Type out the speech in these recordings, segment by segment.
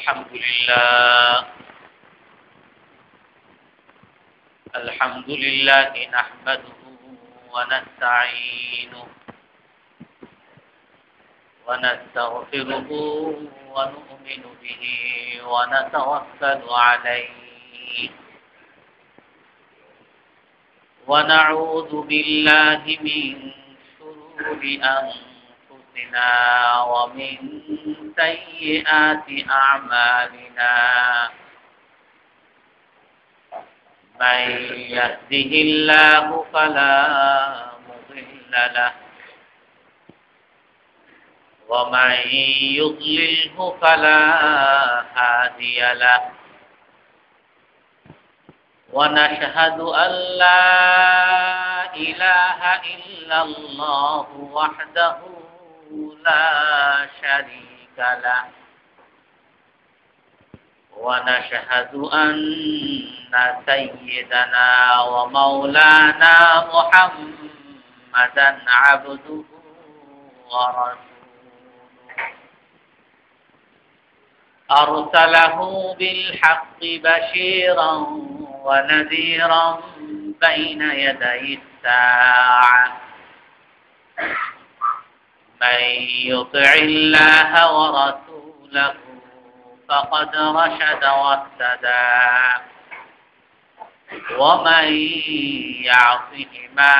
الحمد لله نحمده ونستعينه ونستغفره ونؤمن به ونتوكل عليه ونعوذ بالله من شرور أنفسنا ومن سيئات أعمالنا من يهده الله فلا مضل له ومن يضلله فلا هادي له ونشهد أن لا إله إلا الله وحده لا شريك له ونشهد أن سيدنا ومولانا محمدا عبده ورسوله أرسله بالحق بشيرا ونذيرا بين يدي الساعة من يطع الله ورسوله فقد رشد واهتدى ومن يعصهما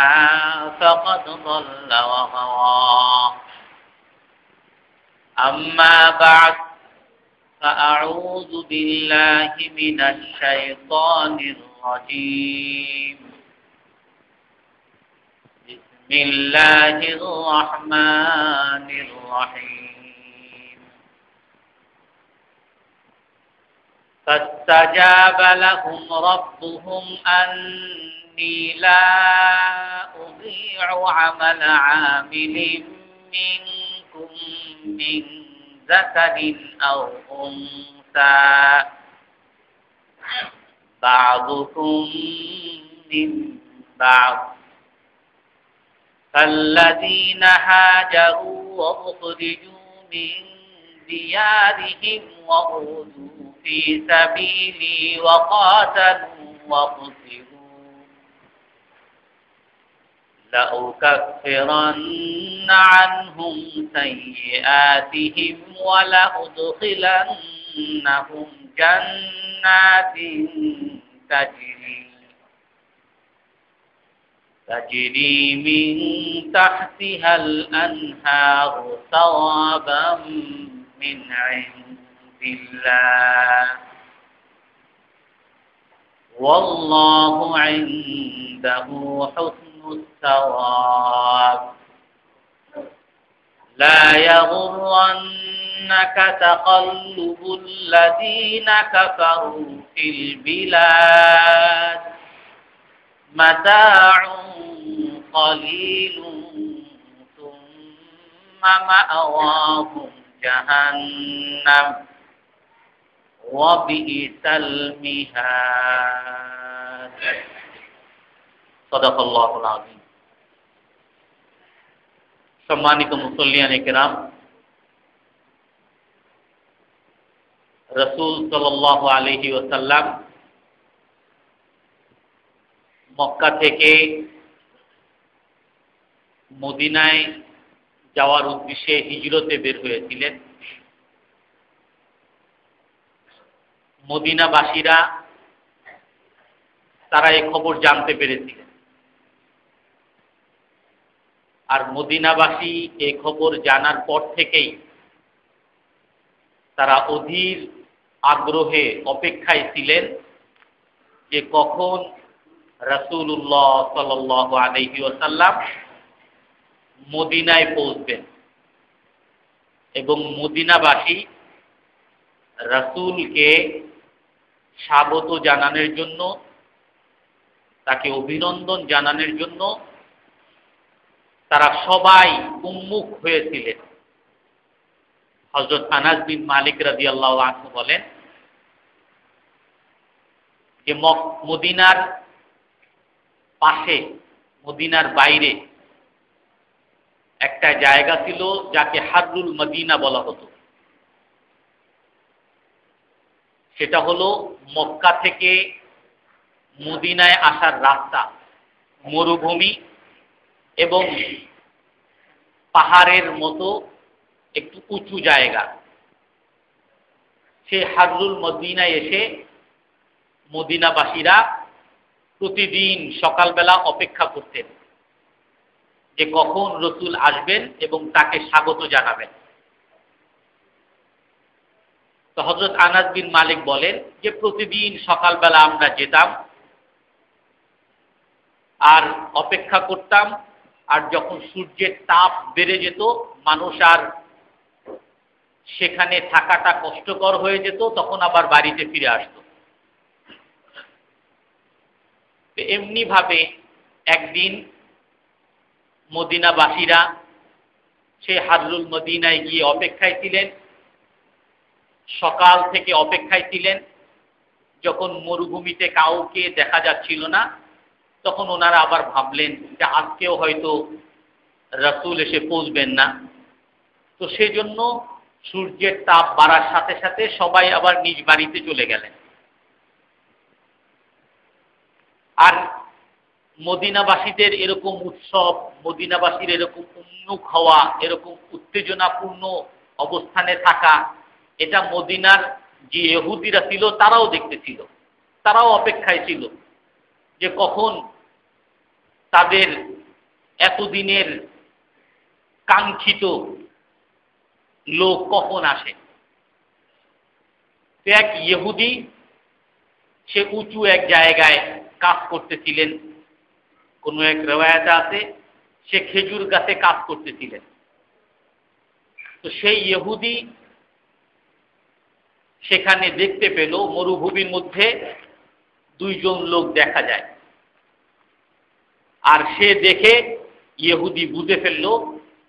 فقد ضل وغوى أما بعد فأعوذ بالله من الشيطان الرجيم بسم الله الرحمن الرحيم فاستجاب لهم ربهم أني لا أضيع عمل عامل منكم من ذكر أو أنثى بعضكم من بعض فالذين هاجروا وأخرجوا من ديارهم وأوذوا في سبيلي وقاتلوا وقتلوا لأكفرن عنهم سيئاتهم ولأدخلنهم جنات تجري من تحتها الأنهار ثوابا من عند الله والله عنده حسن الثواب لا يغرنك تقلب الذين كفروا في البلاد متاع قليل ثم مأواهم جهنم وبئس المهاد صدق الله العظيم সম্মানিত মুসল্লিয়ানে কেরাম রাসূল সাল্লাল্লাহু আলাইহি ওয়াসাল্লাম মক্কা থেকে মদিনায় যাওয়ার উদ্দেশ্যে হিজরতে বের হয়েছিলেন। মদিনাবাসীরা তারা এই খবর জানতে পেরেছিলেন, আর মদিনাবাসী এই খবর জানার পর থেকেই তারা অধীর আগ্রহে অপেক্ষায় ছিলেন যে কখন রাসূলুল্লাহ সাল্লাল্লাহু আলাইহি ওয়াসাল্লাম মদিনায় পৌঁছবেন এবং মদিনাবাসী রাসূলকে স্বাগত জানানোর জন্য, তাকে অভিনন্দন জানানোর জন্য তারা সবাই উন্মুখ হয়েছিলেন। হযরত আনাস বিন মালিক রাদিয়াল্লাহু আনহু বলেন যে মদিনার পাশে, মদিনার বাইরে একটা জায়গা ছিল যাকে হাররুল মদিনা বলা হতো। সেটা হলো মক্কা থেকে মদিনায় আসার রাস্তা মরুভূমি এবং পাহাড়ের মতো একটু উঁচু জায়গা। সে হাজরুল মদিনায় এসে মদিনাবাসীরা প্রতিদিন সকালবেলা অপেক্ষা করতেন যে কখন রসুল আসবেন এবং তাকে স্বাগত জানাবেন। তো হযরত আনাস বিন মালিক বলেন যে প্রতিদিন সকালবেলা আমরা যেতাম আর অপেক্ষা করতাম, আর যখন সূর্যের তাপ বেড়ে যেত, মানুষ আর সেখানে থাকাটা কষ্টকর হয়ে যেত, তখন আবার বাড়িতে ফিরে আসতো। তো এমনি ভাবে একদিন মদিনাবাসীরা সেই হাজরুল মদিনায় গিয়ে অপেক্ষায় ছিলেন, সকাল থেকে অপেক্ষায় ছিলেন। যখন মরুভূমিতে কাউকে দেখা যাচ্ছিল না, তখন ওনারা আবার ভাবলেন যে আজকেও হয়তো রাসূল এসে পৌঁছবেন না। তো সেজন্য সূর্যের তাপ বাড়ার সাথে সাথে সবাই আবার নিজ বাড়িতে চলে গেলেন। আর মদিনাবাসীদের এরকম উৎসব, মদিনাবাসীর এরকম উন্মুখ হওয়া, এরকম উত্তেজনাপূর্ণ অবস্থানে থাকা, এটা মদিনার যে ইহুদিরা ছিল তারাও দেখতেছিল, তারাও অপেক্ষায় ছিল যে কখন তাদের এতদিনের কাঙ্ক্ষিত লোক কখন আসে। এক ইহুদি সে উঁচু এক জায়গায় কাজ করতেছিলেন, কোনো এক রিওয়ায়াতে আছে সে খেজুর গাছে কাজ করতেছিলেন। তো সেই ইহুদি সেখানে দেখতে পেল মরুভূমির মধ্যে দুইজন লোক দেখা যায়। আর সে দেখে ইহুদি বুঝে ফেলল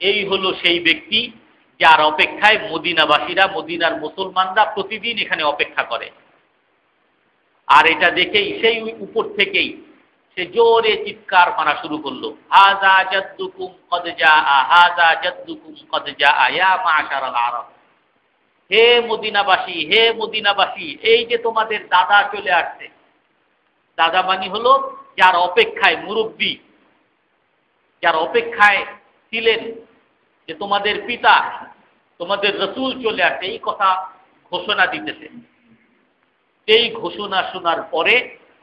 এই হলো সেই ব্যক্তি যার অপেক্ষায় মদিনাবাসীরা, মদিনার মুসলমানরা প্রতিদিন এখানে অপেক্ষা করে। আর এটা দেখেই সেই উপর থেকেই সে জোরে চিৎকার মারা শুরু করলো, হাযা জাদ্দুকুম কদ জাআ, হাযা জাদ্দুকুম কদ জাআ ইয়া মাশারাল আরব। হে মদিনাবাসী, হে মদিনাবাসী, এই যে তোমাদের দাদা চলে আসছে। দাদা মানে হলো যার অপেক্ষায়, মুরব্বী যার অপেক্ষায় ছিলেন যে তোমাদের পিতা, তোমাদের রাসূল চলে আসছে, এই কথা ঘোষণা দিতেছে। এই ঘোষণা শোনার পরে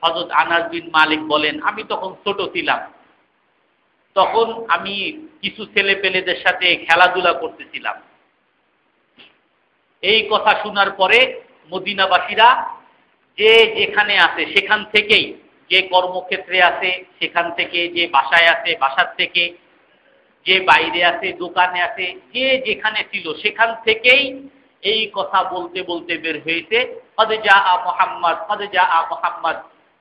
হযরত আনাস বিন মালিক বলেন আমি তখন ছোট ছিলাম, তখন আমি কিছু ছেলে পেলেদের সাথে খেলাধুলা করতেছিলাম। এই কথা শোনার পরে মদিনাবাসীরা যে যেখানে আছে সেখান থেকেই, যে কর্মক্ষেত্রে আছে সেখান থেকে, যে বাসায় আছে বাসার থেকে, যে বাইরে আছে দোকানে আছে, যে যেখানে ছিল সেখান থেকেই এই কথা বলতে বলতে বের হয়েছে, কদ জাআ মুহাম্মদ, কদ জাআ মুহাম্মদ,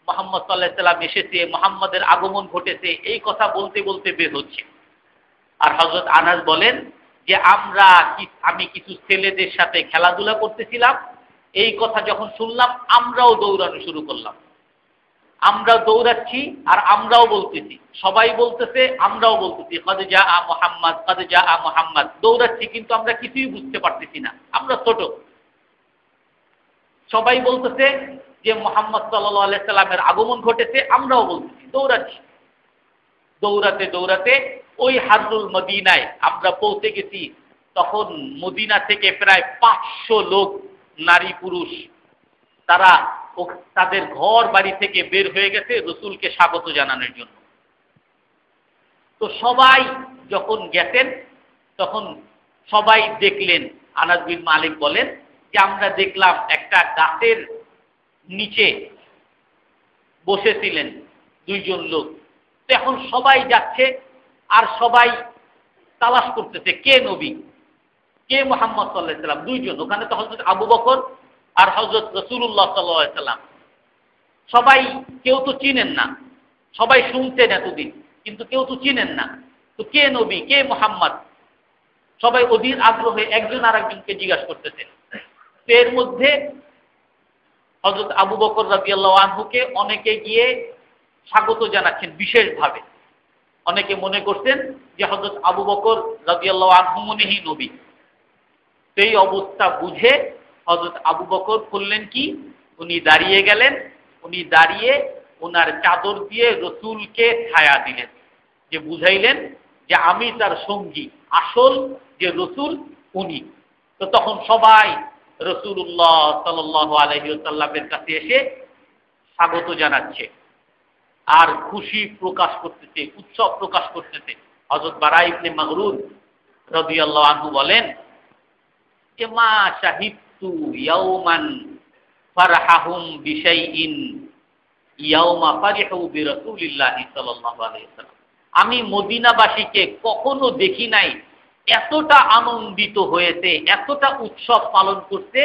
মুহাম্মদ সাল্লাল্লাহু আলাইহি ওয়াসাল্লাম এসেছে, মুহাম্মাদের আগমন ঘটেছে, এই কথা বলতে বলতে বের হচ্ছে। আর হযরত আনাস বলেন যে আমি কিছু ছেলেদের সাথে খেলাধুলা করতেছিলাম, এই কথা যখন শুনলাম আমরাও দৌড়ানো শুরু করলাম। আমরা দৌড়াচ্ছি আর আমরাও বলতেছি, সবাই বলতেছে আমরাও বলতেছি, কদ জাআ মুহাম্মদ, কদ জাআ মুহাম্মদ, দৌড়াচ্ছি কিন্তু আমরা কিছুই বুঝতে পারতেছি না, আমরা ছোট। সবাই বলতেছে যে মুহাম্মদ সাল্লাল্লাহু আলাইহি সাল্লামের আগমন ঘটেছে, আমরাও বলতেছি, দৌড়াচ্ছি। দৌড়াতে দৌড়াতে ওই হাজরুল মদিনায় আমরা পৌঁছে গেছি। তখন মদিনা থেকে প্রায় 500 লোক, নারী পুরুষ, তারা তাদের ঘর বাড়ি থেকে বের হয়ে গেছে রসুলকে স্বাগত জানানোর জন্য। তো সবাই যখন গেছেন তখন সবাই দেখলেন, আনাস বিন মালিক বলেন যে আমরা দেখলাম একটা গাছের নিচে বসেছিলেন দুইজন লোক। তো এখন সবাই যাচ্ছে আর সবাই তালাশ করতেছে কে নবী, কে মুহাম্মদ সাল্লাল্লাহু আলাইহি সাল্লাম। দুইজন, ওখানে তো হযরত আবু বকর আর হযরত রাসূলুল্লাহ সাল্লাল্লাহু আলাইহি সাল্লাম। সবাই, কেউ তো চিনেন না, সবাই শুনতেন এতদিন কিন্তু কেউ তো চিনেন না। তো কে নবী, কে মুহাম্মদ, সবাই অধীর আগ্রহে একজন আর একজনকে জিজ্ঞাসা করতেছেন। তো এর মধ্যে হযরত আবু বকর রাদিয়াল্লাহু আনহুকে অনেকে গিয়ে স্বাগত জানাচ্ছেন বিশেষভাবে। অনেকে মনে করছেন যে হযরত আবু বকর রাদিয়াল্লাহু আনহু মনেই নবী। সেই অবস্থা বুঝে হযরত আবু বকর করলেন কি, উনি দাঁড়িয়ে গেলেন, উনি দাঁড়িয়ে ওনার চাদর দিয়ে রসুলকে ছায়া দিলেন, যে বুঝাইলেন যে আমি তার সঙ্গী, আসল যে রসুল উনি। তো তখন সবাই রসুল্লাহ সাল্লাল্লাহু আলাইহি ওয়াসাল্লামের কাছে এসে স্বাগত জানাচ্ছে আর খুশি প্রকাশ করতেছে, উৎসব প্রকাশ করতেছে। হযরত বারা ইবনে মাগরুর রাদিয়াল্লাহু আনহু বলেন যে মা শাহিদতু ইয়াওমান ফারহাহুম বিশাইইন ইয়াওমা ফারিহু বিরাসূলিল্লাহি সাল্লাল্লাহু আলাইহি ওয়াসাল্লাম, আমি মদিনাবাসীকে কখনো দেখি নাই এতটা আনন্দিত হয়েছে, এতটা উৎসব পালন করতে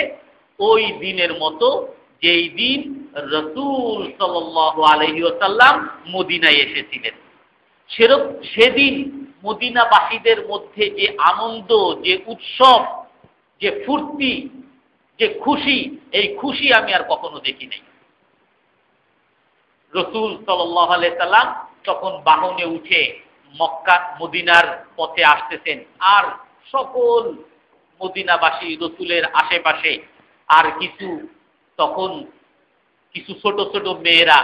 ওই দিনের মতো যেই দিন রাসূল সাল্লাল্লাহু আলাইহি ওয়াসাল্লাম মদিনায় এসেছিলেন। সেদিন মদিনাবাসীদের মধ্যে যে আনন্দ, যে উৎসব, যে ফুর্তি, যে খুশি, এই খুশি আমি আর কখনো দেখি নাই। রাসূল সাল্লাল্লাহু আলাইহি সাল্লাম তখন বাহনে উঠে মক্কা মদিনার পথে আসতেছেন, আর সকল মদিনাবাসী রাসূলের আশেপাশে, আর তখন কিছু ছোট ছোট মেয়েরা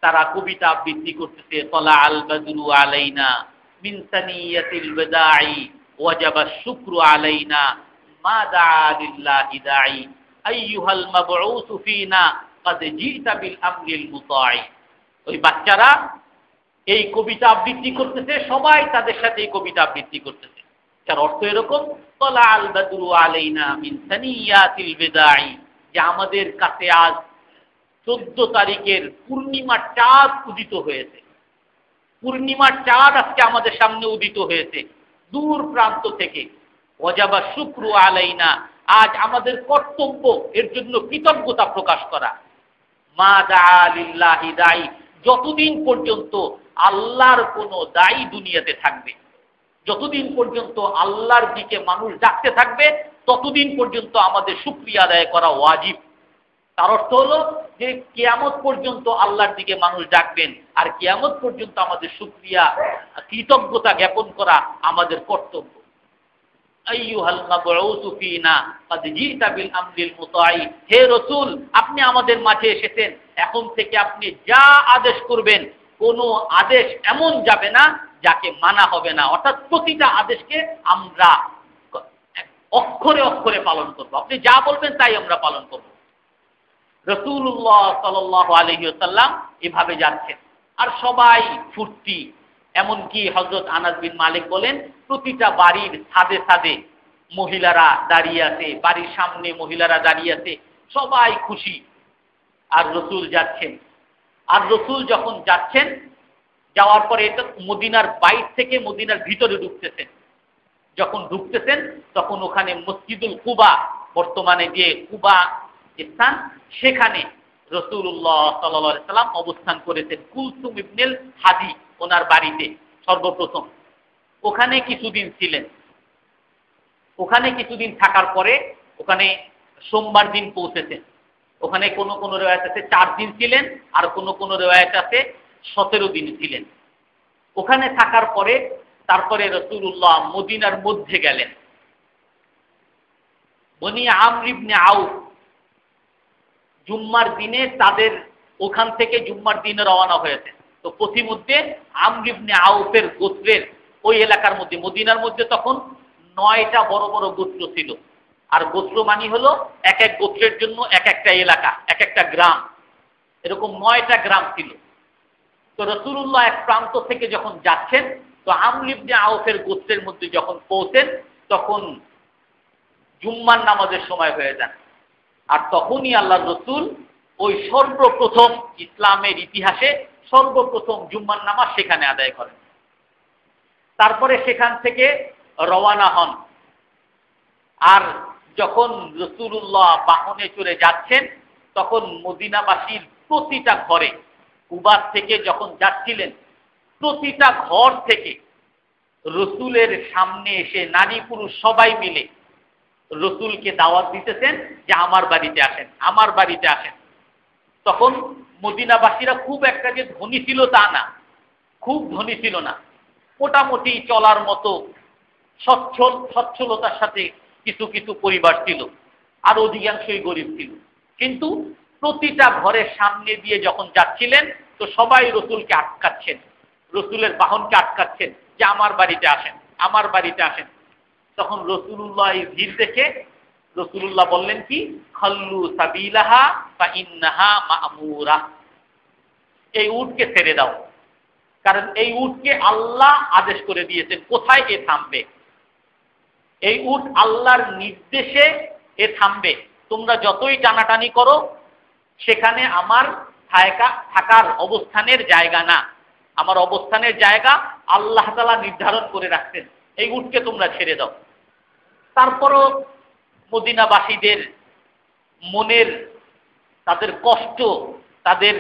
তারা কবিতা আবৃত্তি করতেছে, তলা আল বাদরু আলাইনা মিন সানিয়াতিল ওয়াদাই ওয়াজাবা শুকরু আলাইনা মা দাআ লিল্লাহি দাঈ আইয়ুহাল মাবউসু ফিনা ক্বাদ জিতা বিল আমরিল মুতাঈ। ওই বাচ্চারা এই কবিতা আবৃত্তি করতেছে, সবাই তাদের সাথে এই কবিতা আবৃত্তি করতেছে। যার অর্থ এরকম, তলা আল বাদরু আলাইনা মিন সানিয়াতিল ওয়াদাই, যে আমাদের কাছে আজ 14 তারিখের পূর্ণিমার চাঁদ উদিত হয়েছে। পূর্ণিমার চাঁদ আজকে আমাদের সামনে উদিত হয়েছে দূর প্রান্ত থেকে। ওয়াজাবা শুকরু আলাইনা, আজ আমাদের কর্তব্য এর জন্য কৃতজ্ঞতা প্রকাশ করা। মা দাআ লিল্লাহি দাঈ, যতদিন পর্যন্ত আল্লাহর কোনো দায়ী দুনিয়াতে থাকবে, যতদিন পর্যন্ত আল্লাহর দিকে মানুষ ডাকতে থাকবে, ততদিন পর্যন্ত আমাদের শুকরিয়া আদায় করা ওয়াজিব। তার অর্থ হলো যে কিয়ামত পর্যন্ত আল্লাহর দিকে মানুষ ডাকবেন, আর কিয়ামত পর্যন্ত আমাদের শুকরিয়া, কৃতজ্ঞতা জ্ঞাপন করা আমাদের কর্তব্য। আইয়ুহাল মাবউসু ফিনা ক্বাদ জিতা বিল আমরিল মুতাঈ, হে রাসূল আপনি আমাদের মাঝে এসেছেন, এখন থেকে আপনি যা আদেশ করবেন কোনো আদেশ এমন যাবে না যাকে মানা হবে না, অর্থাৎ প্রতিটা আদেশকে আমরা অক্ষরে অক্ষরে পালন করব, আপনি যা বলবেন তাই আমরা পালন করব। রাসূলুল্লাহ সাল্লাল্লাহু আলাইহি ওয়াসাল্লাম এভাবে যাচ্ছেন, আর সবাই ফুর্তি। এমনকি হযরত আনাস বিন মালিক বলেন, প্রতিটা বাড়ির ছাদে ছাদে মহিলারা দাঁড়িয়ে আছে, বাড়ির সামনে মহিলারা দাঁড়িয়ে আছে, সবাই খুশি। আর রাসূল যাচ্ছেন, আর রাসূল যখন যাচ্ছেন, যাওয়ার পরে এটা মদিনার বাইরে থেকে মদিনার ভিতরে ঢুকতেছেন। যখন ঢুকতেছেন তখন ওখানে মসজিদুল কুবা, বর্তমানে যে কুবা স্থান, সেখানে রাসূলুল্লাহ সাল্লাল্লাহু আলাইহি সাল্লাম অবস্থান করেছেন। কুলসুম ইবনুল হাদি ওনার বাড়িতে সর্বপ্রথম ওখানে কিছুদিন ছিলেন। ওখানে কিছুদিন থাকার পরে ওখানে সোমবার দিন পৌঁছেছেন। ওখানে কোনো কোনো রিওয়ায়াত আছে 4 দিন ছিলেন, আর কোনো কোনো রিওয়ায়াত আছে 17 দিন ছিলেন। ওখানে থাকার পরে তারপরে রাসূলুল্লাহ মদিনার মধ্যে গেলেন। বনি আমর ইবনে আউফ জুম্মার দিনে তাদের ওখান থেকে জুম্মার দিনে রওনা হয়েছে। তো পথিমধ্যে আমর ইবনে আউফের গোত্রের ওই এলাকার মধ্যে, মদিনার মধ্যে তখন 9টা বড় বড় গোত্র ছিল। আর গোত্র মানে হলো এক এক গোত্রের জন্য এক একটা এলাকা, এক একটা গ্রাম, এরকম 9টা গ্রাম ছিল। তো রাসূলুল্লাহ এক প্রান্ত থেকে যখন যাচ্ছেন, তো আমর ইবনে আউফের গোত্রের মধ্যে যখন পৌঁছেন, তখন জুম্মার নামাজের সময় হয়ে যান। আর তখনই আল্লাহর রাসূল ওই সর্বপ্রথম ইসলামের ইতিহাসে সর্বপ্রথম জুম্মার নামাজ সেখানে আদায় করেন। তারপরে সেখান থেকে রওয়ানা হন। আর যখন রাসূলুল্লাহ বাহনে চড়ে যাচ্ছেন, তখন মদিনাবাসীর প্রতিটা ঘরে, কুবা থেকে যখন যাচ্ছিলেন, প্রতিটা ঘর থেকে রাসূলের সামনে এসে নারী পুরুষ সবাই মিলে রাসূলকে দাওয়াত দিতেছেন যে আমার বাড়িতে আসেন, আমার বাড়িতে আসেন। তখন মদিনাবাসীরা খুব একটা যে ধনী ছিল তা না, খুব ধনী ছিল না, মোটামুটি চলার মতো সচ্ছলতার সাথে কিছু কিছু পরিবার ছিল, আর অধিকাংশই গরিব ছিল। কিন্তু প্রতিটা ঘরের সামনে দিয়ে যখন যাচ্ছিলেন তো সবাই রসুলকে আটকাচ্ছেন, রসুলের বাহনকে আটকাচ্ছেন যে আমার বাড়িতে আসেন, আমার বাড়িতে আসেন। তখন রসুলুল্লাহ এই ভিড় দেখে রসুলুল্লাহ বললেন কি, খাল্লু সাবিলাহা ফা ইন্নাহা মা'মুরা, এই উটকে ছেড়ে দাও, কারণ এই উটকে আল্লাহ আদেশ করে দিয়েছেন কোথায় এ থামবে। এই উট আল্লাহর নির্দেশে এ থামবে। তোমরা যতই টানাটানি করো সেখানে আমার থাকার অবস্থানের জায়গা না, আমার অবস্থানের জায়গা আল্লাহ তাআলা নির্ধারণ করে রাখছেন, এই উটকে তোমরা ছেড়ে দাও। তারপরও মদিনাবাসীদের মনের তাদের কষ্ট, তাদের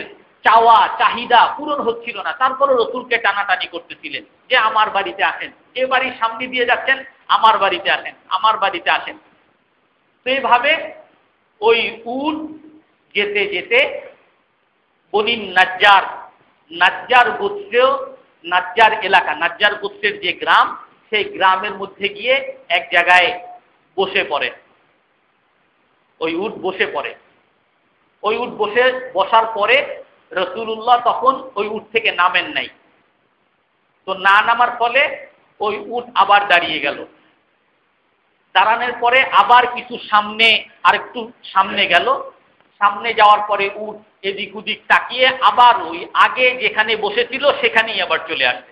চাওয়া চাহিদা পূরণ হচ্ছিল না, তারপরও রসুলকে টানাটানি করতেছিলেন যে আমার বাড়িতে আসেন, যে বাড়ির সামনে দিয়ে যাচ্ছেন আমার বাড়িতে আসেন, আমার বাড়িতে আসেন। তো এইভাবে ওই উট যেতে যেতে বনি নাজ্জার, নাজ্জার গোত্র, নাজ্জার এলাকা, নাজ্জার গোত্রের যে গ্রাম, সেই গ্রামের মধ্যে গিয়ে এক জায়গায় বসে পড়ে। ওই উট বসে পড়ে। ওই উট বসার পরে রাসূলুল্লাহ তখন ওই উট থেকে নামেন নাই। তো না নামার ফলে ওই উট আবার দাঁড়িয়ে গেল। দাঁড়ানোর পরে আবার কিছু সামনে, আরেকটু সামনে গেল। সামনে যাওয়ার পরে উট এদিক ওদিক তাকিয়ে আবার ওই আগে যেখানে বসেছিল সেখানেই আবার চলে আসে।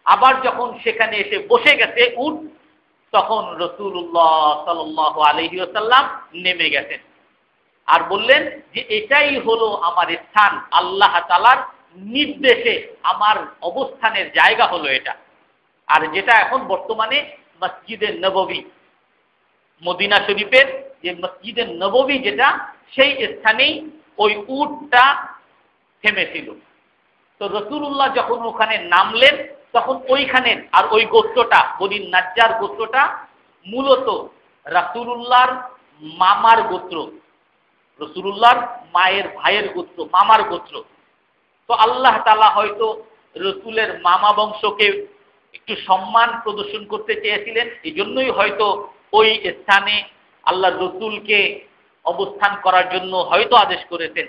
আবার যখন সেখানে এসে বসে গেছে উট, তখন রাসূলুল্লাহ সাল্লাল্লাহু আলাইহি ওয়াসাল্লাম নেমে গেছেন আর বললেন যে এটাই হলো আমার স্থান, আল্লাহ তাআলার নির্দেশে আমার অবস্থানের জায়গা হলো এটা। আর যেটা এখন বর্তমানে মসজিদে নববী, মদিনা শরীফের যে মসজিদে নববী যেটা, সেই স্থানেই ওই উটটা থেমেছিল। তো রাসূলুল্লাহ যখন ওখানে নামলেন তখন ওইখানের আর ওই গোত্রটা, বনি নাজ্জার গোত্রটা মূলত রাসূলুল্লাহর মামার গোত্র, রাসূলুল্লাহর মায়ের ভাইয়ের গোত্র, মামার গোত্র। তো আল্লাহ তাআলা হয়তো রসুলের মামা বংশকে একটু সম্মান প্রদর্শন করতে চেয়েছিলেন, এই জন্যই হয়তো ওই স্থানে আল্লাহ রসুলকে অবস্থান করার জন্য হয়তো আদেশ করেছেন।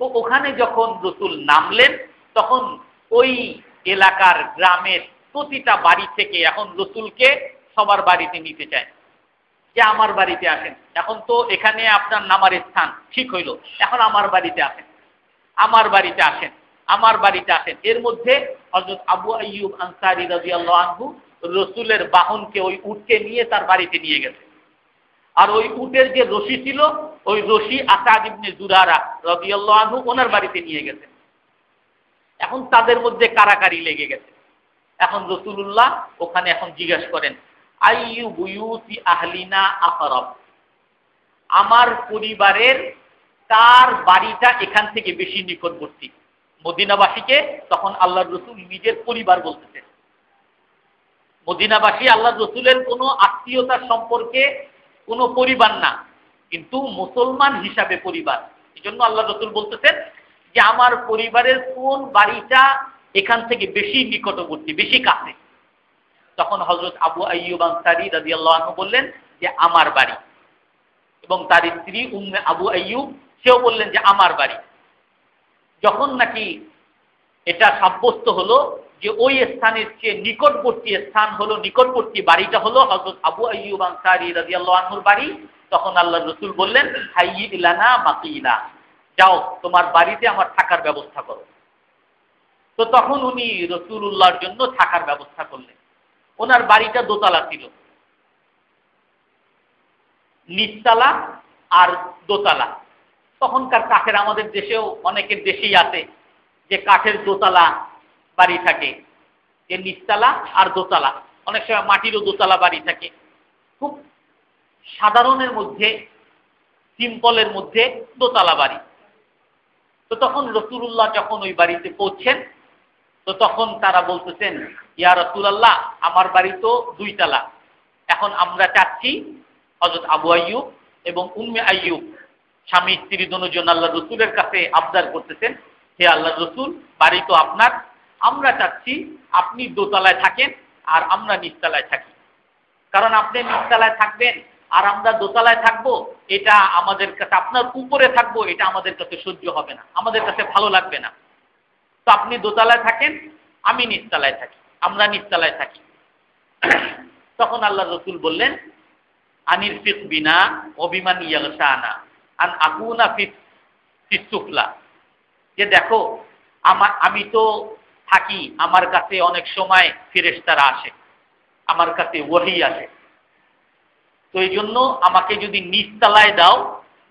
তো ওখানে যখন রসুল নামলেন তখন ওই এলাকার গ্রামের প্রতিটা বাড়ি থেকে এখন রসুলকে সবার বাড়িতে নিতে চায় যে আমার বাড়িতে আসেন, এখন তো এখানে আপনার নামার স্থান ঠিক হইল, এখন আমার বাড়িতে আসেন, আমার বাড়িতে আসেন, আমার বাড়িতে আসেন। এর মধ্যে হযরত আবু আইয়ুব আনসারী রাদিয়াল্লাহু আনহু রসুলের বাহনকে, ওই উটকে নিয়ে তার বাড়িতে নিয়ে গেছে। আর ওই উটের যে রশি ছিল, ওই রশি আসাদ ইবনে জুরারা রাদিয়াল্লাহু আনহু ওনার বাড়িতে নিয়ে গেছে। এখন তাদের মধ্যে কারাকারি লেগে গেছে। এখন রাসূলুল্লাহ ওখানে এখন জিজ্ঞাসা করেন, আইয়ু বুয়ুতি আহলিনা আকরাব, আমার পরিবারের কার বাড়িটা এখান থেকে বেশি নিকটবর্তী। মদিনাবাসীকে তখন আল্লাহর রসুল নিজের পরিবার বলতেছেন। মদিনাবাসী আল্লাহর রসুলের কোনো আত্মীয়তার সম্পর্কে কোনো পরিবার না, কিন্তু মুসলমান হিসাবে পরিবার। এই জন্য আল্লাহ রসুল বলতেছেন যে আমার পরিবারের কোন বাড়িটা এখান থেকে বেশি নিকটবর্তী, বেশি কাছে। তখন হযরত আবু আইয়ুব আনসারী রাদিয়াল্লাহু আনহু বললেন যে আমার বাড়ি, এবং তার স্ত্রী উম্মে আবু আইয়ুব সেও বললেন যে আমার বাড়ি। যখন নাকি এটা সাব্যস্ত হলো যে ওই স্থানের চেয়ে নিকটবর্তী স্থান হলো, নিকটবর্তী বাড়িটা হলো হযরত আবু আইয়ুব আনসারী রাদিয়াল্লাহু আনহুর বাড়ি, তখন আল্লাহর রাসূল বললেন হাইয়্যি লানা মাকিলা, যাও তোমার বাড়িতে আমার থাকার ব্যবস্থা করো। তো তখন উনি রাসূলুল্লাহর জন্য থাকার ব্যবস্থা করলেন। ওনার বাড়িটা দোতলা ছিল, নিচতলা আর দোতলা। তখনকার কাঠের, আমাদের দেশেও অনেকের দেশেই আছে যে কাঠের দোতলা বাড়ি থাকে, যে নিচতলা আর দোতলা, অনেক সময় মাটিরও দোতলা বাড়ি থাকে। খুব সাধারণের মধ্যে, সিম্পলের মধ্যে দোতলা বাড়ি। তো তখন রাসূলুল্লাহ যখন ওই বাড়িতে পৌঁছেন, তো তখন তারা বলতেছেন, ইয়া রাসূলুল্লাহ আমার বাড়ি তো দুইতলা, এখন আমরা চাচ্ছি, হযরত আবু আইয়ুব এবং উম্মে আইয়ুব স্বামী স্ত্রী দুজন আল্লাহ রসুলের কাছে আবদার করতেছেন, হে আল্লাহ রসুল বাড়ি তো আপনার, আমরা চাচ্ছি আপনি দোতলায় থাকেন আর আমরা নিচতলায় থাকি। কারণ আপনি নিচতলায় থাকবেন আর আমরা দোতলায় থাকবো, এটা আমাদের কাছে, আপনার উপরে থাকবো, এটা আমাদের কাছে সহ্য হবে না, আমাদের কাছে ভালো লাগবে না। তো আপনি দোতলায় থাকেন, আমি নিচতলায় থাকি, আমরা নিচতলায় থাকি। তখন আল্লাহ রসুল বললেন, আনির ফিক বিনা অবিমান ইয়াগশানা আন আকুনা ফিস সুফলা, যে দেখো আমি তো থাকি, আমার কাছে অনেক সময় ফেরেশতারা আসে, আমার কাছে ওহী আসে, তো এই জন্য আমাকে যদি নিচতলায় দাও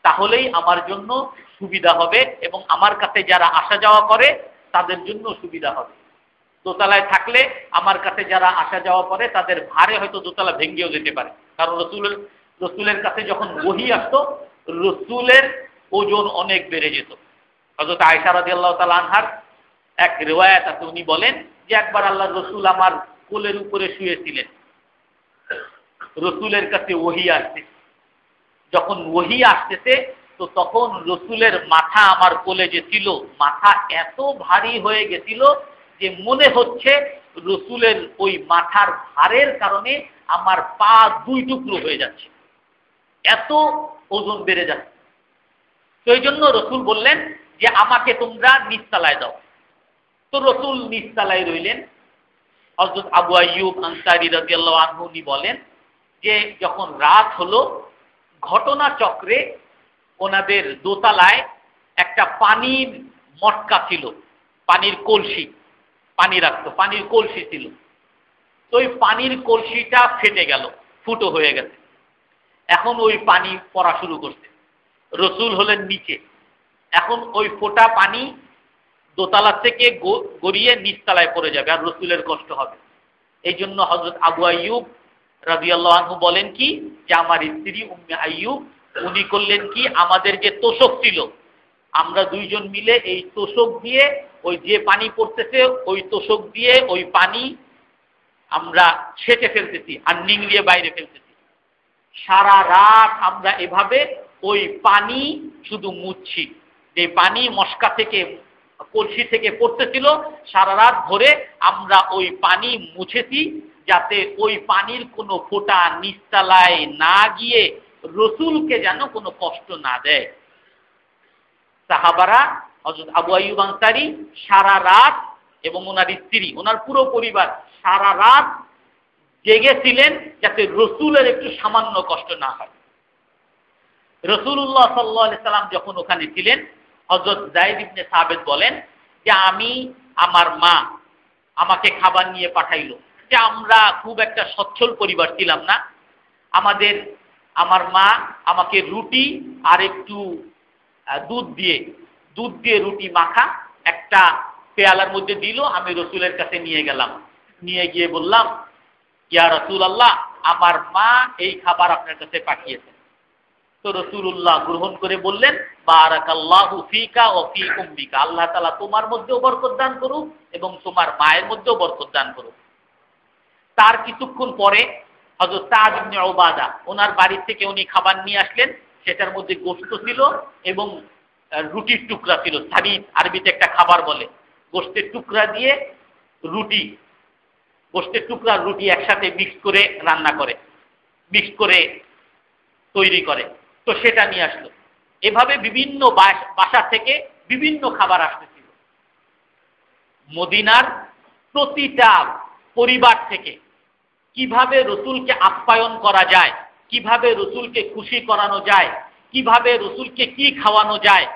তাহলেই আমার জন্য সুবিধা হবে এবং আমার কাছে যারা আসা যাওয়া করে তাদের জন্য সুবিধা হবে। দোতলায় থাকলে আমার কাছে যারা আসা যাওয়া করে তাদের ভারে হয়তো দোতলা ভেঙেও যেতে পারে, কারণ রসুলের কাছে যখন ওহী আসতো রসুলের ওজন অনেক বেড়ে যেত। হযরত আয়েশা রাদিয়াল্লাহু তাআলা আনহার এক রিওয়ায়াত আছে, উনি বলেন যে একবার আল্লাহর রসুল আমার কোলের উপরে শুয়েছিলেন, রসুলের কাছে ওহী আসছে, যখন ওহী আসতেছে তো তখন রসুলের মাথা আমার কোলে যে ছিল, মাথা এত ভারী হয়ে গেছিল যে মনে হচ্ছে রসুলের ওই মাথার ভারের কারণে আমার পা দুই টুকরো হয়ে যাচ্ছে, এত ওজন বেড়ে যাচ্ছে। তো এই জন্য রসুল বললেন যে আমাকে তোমরা নিচতলায় দাও। তো রসুল নিচতলায় রইলেন। হযরত আবু আইয়ুব আনসারী রাদিয়াল্লাহু আনহু উনি বলেন যে যখন রাত হলো, ঘটনা চক্রে ওনাদের দোতলায় একটা পানির মটকা ছিল, পানির কলসি, পানি রাখতো, পানির কলসি ছিল। তো ওই পানির কলসিটা ফেটে গেল, ফুটো হয়ে গেছে। এখন ওই পানি পড়া শুরু করছে, রসুল হলেন নিচে, এখন ওই ফোঁটা পানি দোতলা থেকে গড়িয়ে নিচতলায় পড়ে যাবে আর রসুলের কষ্ট হবে। এই জন্য হযরত আবু আইয়ুব রাদিয়াল্লাহু আনহু বলেন কি যে আমার স্ত্রী উম্মে আইয়ুব উনি করলেন কি, আমাদের যে তোশক ছিল আমরা দুইজন মিলে এই তোশক দিয়ে ওই যে পানি পড়তেছে ওই তোশক দিয়ে ওই পানি আমরা ছেঁচে ফেলতেছি আর নিংড়িয়ে বাইরে ফেলতেছি। সারা রাত আমরা এভাবে ওই পানি শুধু মুছছি, যে পানি মশকা থেকে কলসি থেকে পড়তেছিল সারা রাত ধরে আমরা ওই পানি মুছেছি, যাতে ওই পানির কোনো ফোঁটা নিচতলায় না গিয়ে রসুলকে যেন কোনো কষ্ট না দেয়। সাহাবারা হযরত আবু আইয়ুব আনসারী সারা রাত এবং ওনার স্ত্রী, ওনার পুরো পরিবার সারা রাত জেগেছিলেন যাতে রসুলের একটু সামান্য কষ্ট না হয়। রাসূলুল্লাহ সাল্লাল্লাহু আলাইহি সাল্লাম যখন ওখানে ছিলেন, হযরত যায়েদ ইবনে সাবিত বলেন যে আমার মা আমাকে খাবার নিয়ে পাঠাইলো, যে আমরা খুব একটা সচ্ছল পরিবার ছিলাম না, আমার মা আমাকে রুটি আর একটু দুধ দিয়ে রুটি মাখা একটা পেয়ালার মধ্যে দিল, আমি রসুলের কাছে নিয়ে গেলাম, নিয়ে গিয়ে বললাম ইয়া রাসূলুল্লাহ আমার মা এই খাবার আপনার কাছে পাঠিয়েছেন। তো রাসূলুল্লাহ গ্রহণ করে বললেন বারাকাল্লাহু ফিকা ওয়া ফি উম্মিকা, আল্লাহ তাআলা তোমার মধ্যেও বরকত দান করুক এবং তোমার মায়ের মধ্যেও বরকত দান করুক। তার কিছুক্ষণ পরে হযরত সাদ ইবনে উবাদা ওনার বাড়ি থেকে উনি খাবার নিয়ে আসলেন, সেটার মধ্যে গোশত ছিল এবং রুটির টুকরা ছিল, সাবিত আরবিতে একটা খাবার বলে, গোশতের টুকরা দিয়ে রুটি, গোশতের টুকরা রুটি একসাথে মিক্স করে রান্না করে, মিক্স করে তৈরি করে, তো সেটা নিয়ে আসলো। এভাবে বিভিন্ন বাসা থেকে বিভিন্ন খাবার আসতেছিল। মদিনার প্রতিটা পরিবার থেকে কিভাবে রসুলকে আপ্যায়ন করা যায়, কিভাবে রসুলকে খুশি করানো যায়, কিভাবে রসুলকে কি খাওয়ানো যায়,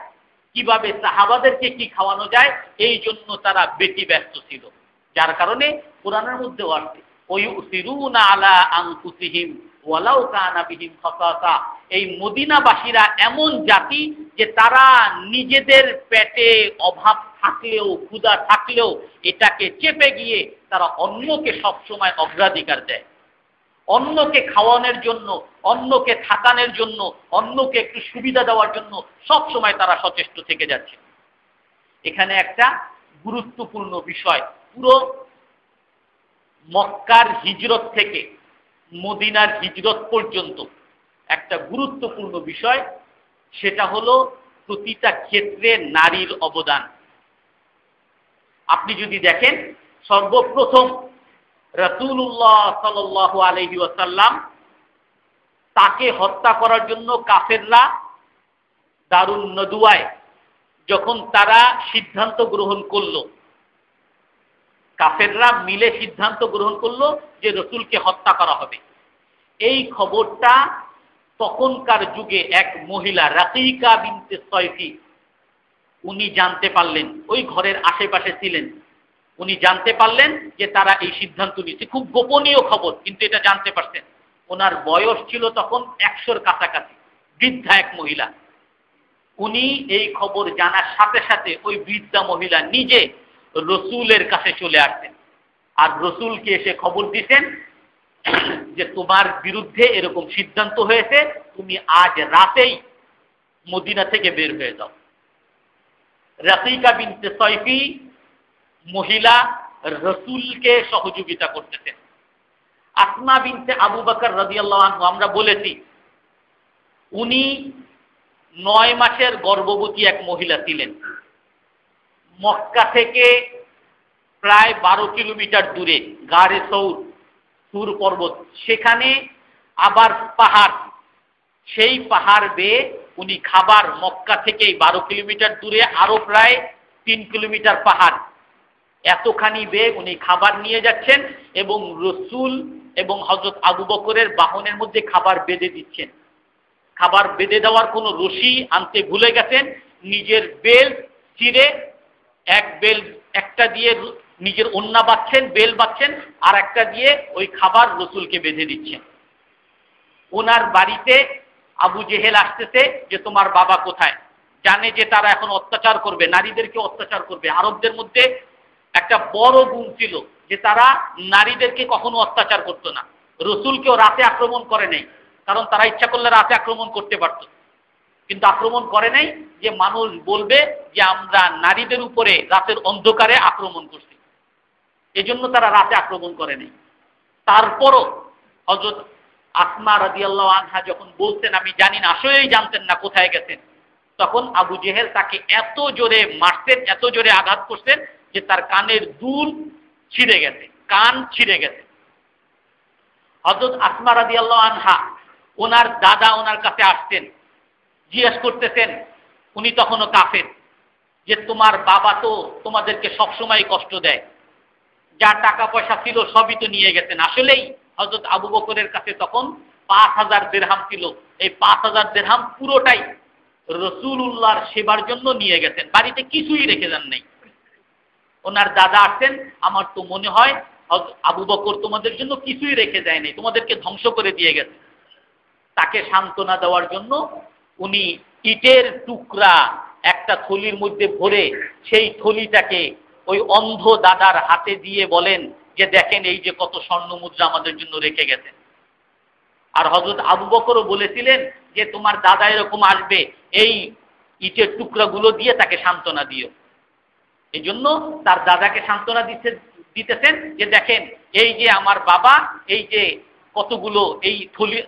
কিভাবে সাহাবাদেরকে কি খাওয়ানো যায়, এই জন্য তারা বেশি ব্যস্ত ছিল। যার কারণে কোরআনের মধ্যে আসছে ওয়ুসিরুনা আলা আনফুসিহিম ওয়ালাউ কানা বিহিম খাসাসা, এই মদিনাবাসীরা এমন জাতি যে তারা নিজেদের পেটে অভাব থাকলেও ক্ষুধা থাকলেও এটাকে চেপে গিয়ে তারা অন্যকে সবসময় অগ্রাধিকার দেয়, অন্যকে খাওয়ানোর জন্য, অন্যকে থাকানোর জন্য, অন্যকে একটু সুবিধা দেওয়ার জন্য সব সময় তারা সচেষ্ট থেকে যাচ্ছে। এখানে একটা গুরুত্বপূর্ণ বিষয়, পুরো মক্কার হিজরত থেকে মদিনার হিজরত পর্যন্ত একটা গুরুত্বপূর্ণ বিষয়, সেটা হলো প্রতিটা ক্ষেত্রে নারীর অবদান। আপনি যদি দেখেন, সর্বপ্রথম রাসূলুল্লাহ সাল্লাল্লাহু আলাইহি ওয়াসাল্লাম তাকে হত্যা করার জন্য কাফেররা দারুন নদুয়ায় যখন তারা সিদ্ধান্ত গ্রহণ করলো, কাফেররা মিলে সিদ্ধান্ত গ্রহণ করলো যে রসুলকে হত্যা করা হবে, এই খবরটা তখনকার যুগে এক মহিলা রাকিকা বিনতে সয়ফি উনি জানতে পারলেন, ওই ঘরের আশেপাশে ছিলেন, উনি জানতে পারলেন যে তারা এই সিদ্ধান্ত নিচ্ছে। খুব গোপনীয় খবর, কিন্তু এটা জানতে পারছেন। ওনার বয়স ছিল তখন 100-র কাছাকাছি, বৃদ্ধা এক মহিলা। উনি এই খবর জানার সাথে সাথে ওই বৃদ্ধা মহিলা নিজে রসুলের কাছে চলে আসতেন, আর রসুলকে এসে খবর দিতেন যে তোমার বিরুদ্ধে এরকম সিদ্ধান্ত হয়েছে, তুমি আজ রাতেই মদিনা থেকে বের হয়ে যাও। রাকিকা বিনতে সয়ফি মহিলা রসুলকে সহযোগিতা করতেছেন। আসমা বিনতে আবু বকর রাদিয়াল্লাহু আনহু, আমরা বলেছি উনি 9 মাসের গর্ভবতী এক মহিলা ছিলেন। মক্কা থেকে প্রায় 12 কিলোমিটার দূরে গাড়ে সৌর, সুর পর্বত, সেখানে আবার পাহাড়, সেই পাহাড় বেয়ে উনি খাবার মক্কা থেকে 12 কিলোমিটার দূরে আরো প্রায় 3 কিলোমিটার পাহাড়, এতখানি বেয়ে উনি খাবার নিয়ে যাচ্ছেন এবং রসুল এবং হযরত আবু বকরের বাহনের মধ্যে খাবার বেঁধে দিচ্ছেন। খাবার বেঁধে দেওয়ার কোনো রশি আনতে ভুলে গেছেন, নিজের বেল চিরে একটা দিয়ে নিজের ওন্না বাঁধছেন, বেল বাঁধছেন, আর একটা দিয়ে ওই খাবার রসুলকে বেঁধে দিচ্ছেন। ওনার বাড়িতে আবু জেহেল আসতেছে যে তোমার বাবা কোথায়, জানে যে তারা এখন অত্যাচার করবে, নারীদেরকে অত্যাচার করবে। আরবদের মধ্যে একটা বড় গুণ ছিল যে তারা নারীদেরকে কখনো অত্যাচার করতো না। রসুলকেও রাতে আক্রমণ করে নাই, কারণ তারা ইচ্ছা করলে রাতে আক্রমণ করতে পারত, কিন্তু আক্রমণ করে নাই যে মানুষ বলবে যে আমরা নারীদের উপরে রাতের অন্ধকারে আক্রমণ করছি, এজন্য তারা রাতে আক্রমণ করে নাই। তারপরও হযরত আসমা রাদিয়াল্লাহু আনহা যখন বলতেন আমি জানি না, আসলেই জানতেন না কোথায় গেছেন, তখন আবু জেহেল তাকে এত জোরে মারতেন, এত জোরে আঘাত করতেন যে তার কানের দুল ছিঁড়ে গেছে, কান ছিঁড়ে গেছে। হযরত আসমা রাদিয়াল্লাহু আনহা ওনার দাদা ওনার কাছে আসতেন, জিজ্ঞেস করতেছেন, উনি তখনও কাফের, যে তোমার বাবা তো তোমাদেরকে সবসময় কষ্ট দেয়, যা টাকা পয়সা ছিল সবই তো নিয়ে গেছেন। আসলেই হযরত আবু বকরের কাছে তখন 5000 দিরহাম ছিল, এই 5000 দিরহাম পুরোটাই রাসূলুল্লাহর সেবার জন্য নিয়ে গেছেন, বাড়িতে কিছুই রেখে যান নাই। ওনার দাদা আসছেন, আমার তো মনে হয় আবু বকর তোমাদের জন্য কিছুই রেখে যায় নাই, তোমাদেরকে ধ্বংস করে দিয়ে গেছে। তাকে সান্ত্বনা দেওয়ার জন্য উনি ইটের টুকরা একটা থলির মধ্যে ভরে সেই থলিটাকে ওই অন্ধ দাদার হাতে দিয়ে বলেন যে দেখেন এই যে কত স্বর্ণ মুদ্রা আমাদের জন্য রেখে গেছেন। আর হযরত আবু বকরও বলেছিলেন যে তোমার দাদা এরকম আসবে, এই ইটের টুকরাগুলো দিয়ে তাকে সান্ত্বনা দিও। এই জন্য তার দাদাকে সান্ত্বনা দিতেছেন যে দেখেন এই যে আমার বাবা এই যে কতগুলো এই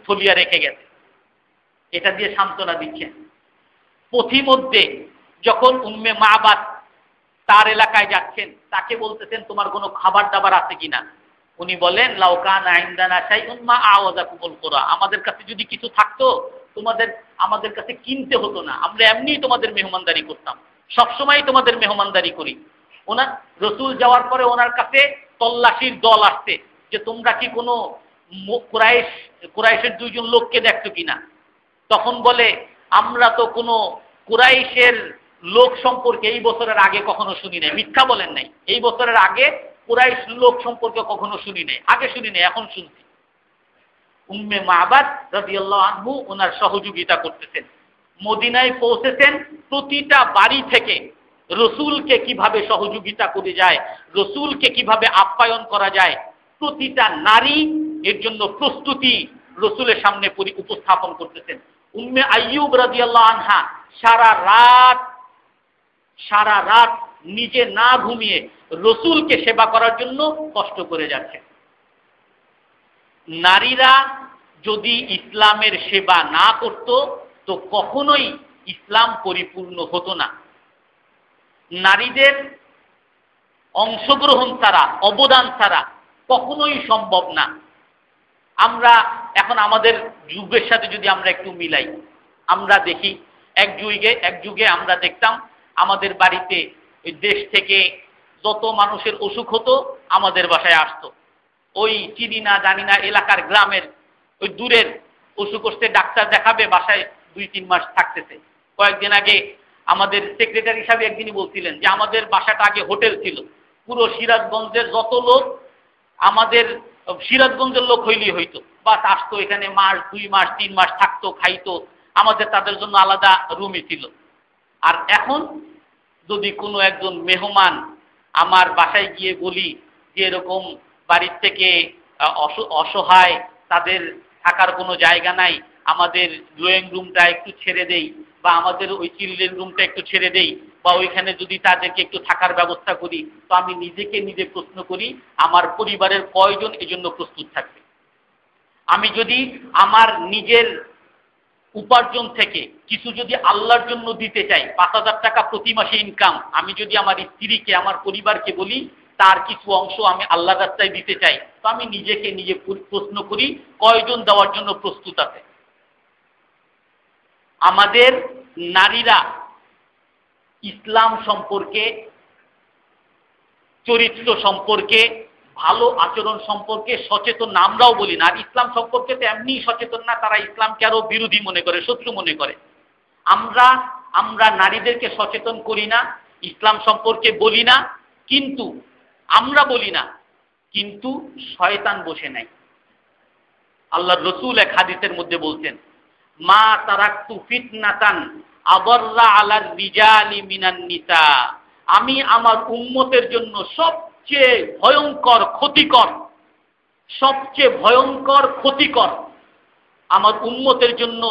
থলিয়া রেখে গেছে, এটা দিয়ে সান্ত্বনা দিচ্ছেন। পথিমধ্যে যখন উম্মে মাবাদ তার এলাকায় যাচ্ছেন, তাকে বলতেছেন তোমার কোনো খাবার দাবার আছে কিনা। উনি বলেন লাউ কানা ইনদানা শাইউন মা আওয়াযাকুমুল কুরা, আমাদের কাছে যদি কিছু থাকতো আমাদের কাছে কিনতে হতো না, আমরা এমনিই তোমাদের মেহমানদারি করতাম, সবসময় তোমাদের মেহমানদারি করি। ওনার রসুল যাওয়ার পরে ওনার কাছে তল্লাশির দল আসছে যে তোমরা কি কোনো কুরাইশের 2 জন লোককে দেখছো কিনা। তখন বলে আমরা তো কোনো কুরাইশের লোক সম্পর্কে এই বছরের আগে কখনো শুনি নাই। মিথ্যা বলেন নাই, এই বছরের আগে কুরাইশ লোক সম্পর্কে কখনো শুনি নাই, আগে শুনি নাই, এখন শুনছি। উম্মে মাবাদ রাদিয়াল্লাহু আনহু ওনার সহযোগিতা করতেছেন। মদিনায় পৌঁছেছেন, প্রতিটা বাড়ি থেকে রসুলকে কিভাবে সহযোগিতা করে যায়, রসুলকে কিভাবে আপ্যায়ন করা যায়, প্রতিটা নারী এর জন্য প্রস্তুতি রসুলের সামনে উপস্থাপন করতেছেন। উম্মে আইয়ুব রাদিয়াল্লাহু আনহা সারা রাত নিজে না ঘুমিয়ে রসুলকে সেবা করার জন্য কষ্ট করে যাচ্ছে। নারীরা যদি ইসলামের সেবা না করত তো কখনোই ইসলাম পরিপূর্ণ হতো না। নারীদের অংশগ্রহণ ছাড়া, অবদান ছাড়া কখনোই সম্ভব না। আমরা এখন আমাদের যুগের সাথে যদি আমরা একটু মিলাই, আমরা দেখি এক যুগে আমরা দেখতাম আমাদের বাড়িতে ওই দেশ থেকে যত মানুষের অসুখ হতো আমাদের বাসায় আসতো। ওই চিনি না জানি না এলাকার গ্রামের ওই দূরের অসুখ হচ্ছে, ডাক্তার দেখাবে, বাসায় 2-3 মাস থাকতেছে। কয়েকদিন আগে আমাদের সেক্রেটারি সাহেব একদিনই বলছিলেন যে আমাদের বাসাটা আগে হোটেল ছিল, পুরো সিরাজগঞ্জের যত লোক আমাদের সিরাজগঞ্জের লোক হইলেই হইতো, বাস আসতো এখানে, মাস 2 মাস 3 মাস থাকতো, খাইতো, আমাদের তাদের জন্য আলাদা রুমই ছিল। আর এখন যদি কোনো একজন মেহমান আমার বাসায় গিয়ে বলি যে এরকম বাড়ির থেকে অসহায়, তাদের থাকার কোনো জায়গা নাই, আমাদের ড্রয়িং রুমটা একটু ছেড়ে দেই, বা আমাদের ওই চিলড্রেন রুমটা একটু ছেড়ে দেই, বা ওইখানে যদি তাদেরকে একটু থাকার ব্যবস্থা করি, তো আমি নিজেকে নিজে প্রশ্ন করি আমার পরিবারের কয়জন এজন্য প্রস্তুত থাকবে। আমি যদি আমার নিজের উপার্জন থেকে কিছু যদি আল্লাহর জন্য দিতে চাই, 5,000 টাকা প্রতি মাসে ইনকাম, আমি যদি আমার স্ত্রীকে, আমার পরিবারকে বলি তার কিছু অংশ আমি আল্লাহর রাস্তায় দিতে চাই, তো আমি নিজেকে নিজে প্রশ্ন করি কয়জন দেওয়ার জন্য প্রস্তুত আছে। আমাদের নারীরা ইসলাম সম্পর্কে, চরিত্র সম্পর্কে, ভালো আচরণ সম্পর্কে সচেতন না। আমরাও বলি না, আর ইসলাম সম্পর্কে তো এমনি সচেতন না, তারা ইসলামকে আরো বিরোধী মনে করে, শত্রু মনে করে। আমরা নারীদেরকে সচেতন করি না, ইসলাম সম্পর্কে বলি না, কিন্তু আমরা বলি না, কিন্তু শয়তান বসে নাই। আল্লাহর রাসূল এক হাদিসের মধ্যে বলছেন, মা তারাকতু ফিতনাতান আদাররা আলার রিজালি মিনান নিসা, আমি আমার উম্মতের জন্য সবচেয়ে ভয়ঙ্কর ক্ষতিকর আমার উম্মতের জন্য